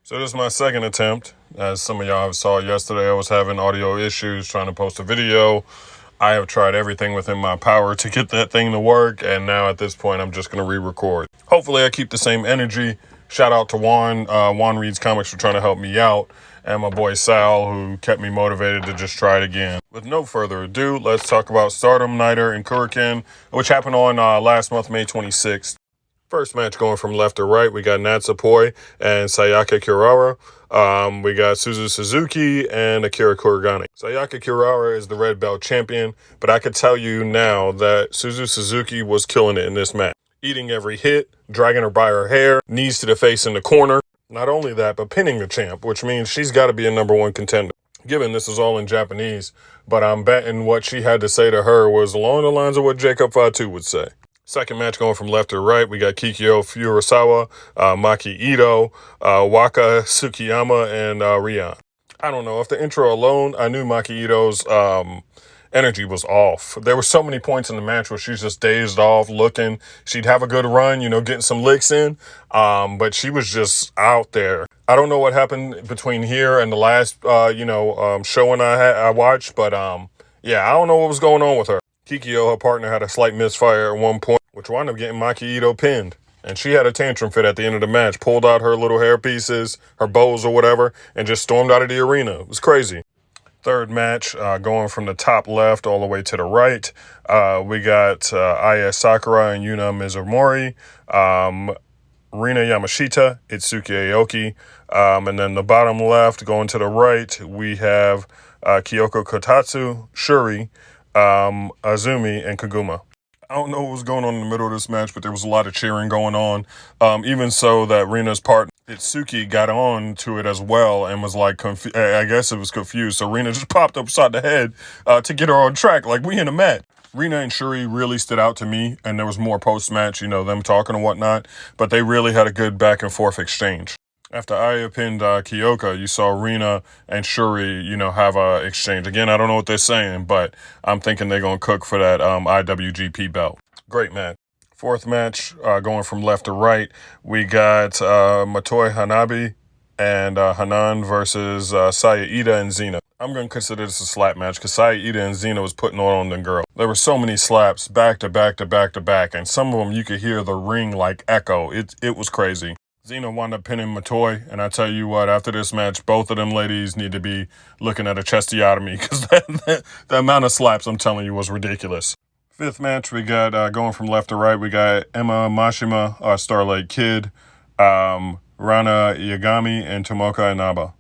So this is my second attempt. As some of y'all saw yesterday, I was having audio issues trying to post a video. I have tried everything within my power to get that thing to work, and now at this point, I'm just going to re-record. Hopefully, I keep the same energy. Shout out to Juan. Juan Reads Comics for trying to help me out, and my boy Sal, who kept me motivated to just try it again. With no further ado, let's talk about Stardom, Niter, and Kurikan, which happened on last month, May 26th. First match going from left to right, we got Natsupoi and Sayaka Kurara. We got Suzu Suzuki and Akira Kurigane. Sayaka Kurara is the red belt champion, but I could tell you now that Suzu Suzuki was killing it in this match. Eating every hit, dragging her by her hair, knees to the face in the corner. Not only that, but pinning the champ, which means she's got to be a number one contender. Given this is all in Japanese, but I'm betting what she had to say to her was along the lines of what Jacob Fatu would say. Second match going from left to right, we got Kikyo Furusawa, Maki Ito, Waka Tsukiyama, and Rian. I don't know. If the intro alone, I knew Maki Ito's energy was off. There were so many points in the match where she's just dazed off, looking. She'd have a good run, getting some licks in, but she was just out there. I don't know what happened between here and the last, showing I watched, but yeah, I don't know what was going on with her. Kikyo, her partner, had a slight misfire at one point, which wound up getting Maki Ito pinned. And she had a tantrum fit at the end of the match, pulled out her little hair pieces, her bows or whatever, and just stormed out of the arena. It was crazy. Third match, going from the top left all the way to the right, we got Aya Sakura and Yuna Mizumori, Rina Yamashita, Itsuki Aoki, and then the bottom left, going to the right, we have Kyoko Kotatsu, Shuri, Azumi, and Kaguma. I don't know what was going on in the middle of this match, but there was a lot of cheering going on. Even so that Rina's partner, Itsuki, got on to it as well and was like, I guess it was confused. So Rina just popped upside the head to get her on track, like we in a match. Rina and Shuri really stood out to me, and there was more post-match, them talking and whatnot, but they really had a good back and forth exchange. After Aya pinned Kyoko, you saw Rina and Shuri, have a exchange. Again, I don't know what they're saying, but I'm thinking they're going to cook for that IWGP belt. Great match. Fourth match, going from left to right, we got Matoi Hanabi and Hanan versus Saya Ida and Xena. I'm going to consider this a slap match because Saya Ida and Xena was putting on the girl. There were so many slaps back to back to back to back, and some of them you could hear the ring like echo. It was crazy. Xena wound up pinning Matoi, and I tell you what, after this match, both of them ladies need to be looking at a chestiotomy because the amount of slaps, I'm telling you, was ridiculous. Fifth match, we got, going from left to right, we got Emma Mashima, Starlight Kid, Rana Yagami, and Tomoka Inaba.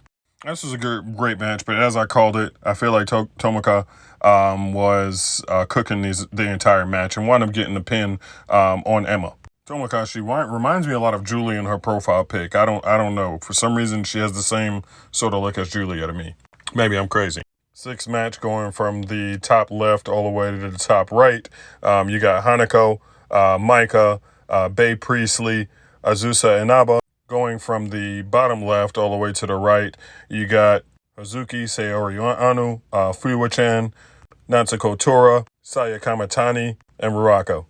This was a great match, but as I called it, I feel like Tomoka was cooking the entire match and wound up getting the pin on Emma. Tomoka, she reminds me a lot of Julie in her profile pic. I don't know. For some reason, she has the same sort of look as Julia to me. Maybe I'm crazy. Sixth match going from the top left all the way to the top right. You got Hanako, Maika, Bae Priestley, Azusa Inaba. Going from the bottom left all the way to the right, you got Hazuki Sayori Anu, Fuwa-chan, Natsuko Tora, Saya Kamatani, and Rurako.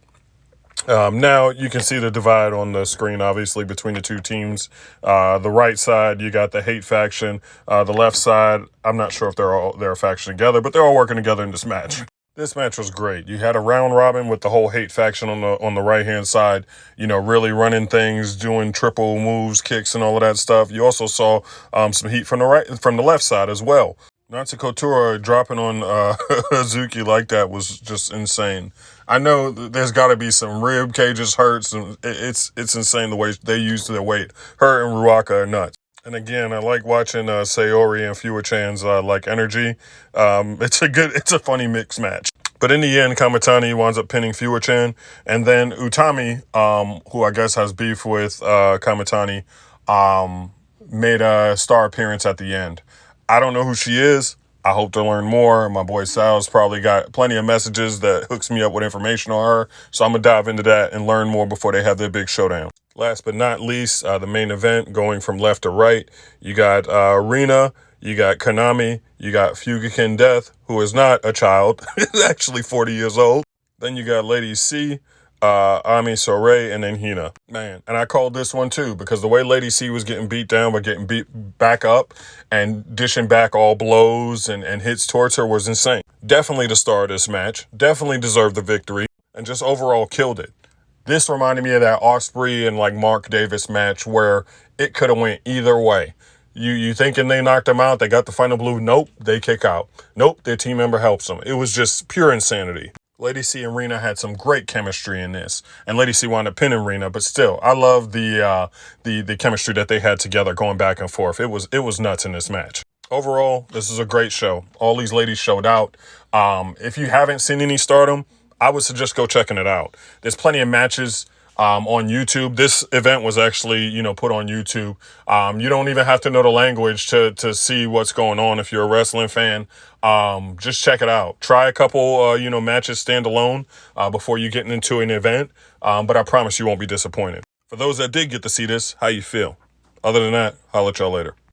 Now you can see the divide on the screen, obviously, between the two teams. The right side, you got the hate faction. The left side, I'm not sure if they're a faction together, but they're all working together in this match. This match was great. You had a round robin with the whole hate faction on the right-hand side, really running things, doing triple moves, kicks, and all of that stuff. You also saw some heat from the left side as well. Natsuko Tora dropping on Hazuki like that was just insane. I know there's got to be some rib cages hurts, and it's insane the way they use their weight. Her and Ruaka are nuts. And again, I like watching Sayori and Fuwa-chan's energy. It's a funny mixed match. But in the end, Kamatani winds up pinning Fuwa-chan, and then Utami, who I guess has beef with Kamatani, made a star appearance at the end. I don't know who she is. I hope to learn more. My boy Sal's probably got plenty of messages that hooks me up with information on her. So I'm going to dive into that and learn more before they have their big showdown. Last but not least, the main event going from left to right. You got Rina, you got Konami, you got Fugakin Death, who is not a child, actually 40 years old. Then you got Lady C, Ami Sourei, and then Hina. Man, and I called this one too because the way Lady C was getting beat down but getting beat back up and dishing back all blows and hits towards her was insane. Definitely the star of this match. Definitely deserved the victory and just overall killed it. This reminded me of that Osprey and like Mark Davis match where it could have went either way. You thinking they knocked them out, they got the final blue? Nope, they kick out. Nope, their team member helps them. It was just pure insanity. Lady C and Rena had some great chemistry in this, and Lady C wound up pinning Rena. But still, I love the chemistry that they had together, going back and forth. It was nuts in this match. Overall, this is a great show. All these ladies showed out. If you haven't seen any Stardom, I would suggest go checking it out. There's plenty of matches on YouTube. This event was actually, put on YouTube. You don't even have to know the language to see what's going on if you're a wrestling fan. Just check it out. Try a couple, matches standalone before you getting into an event. But I promise you won't be disappointed. For those that did get to see this, how you feel? Other than that, I'll let y'all later.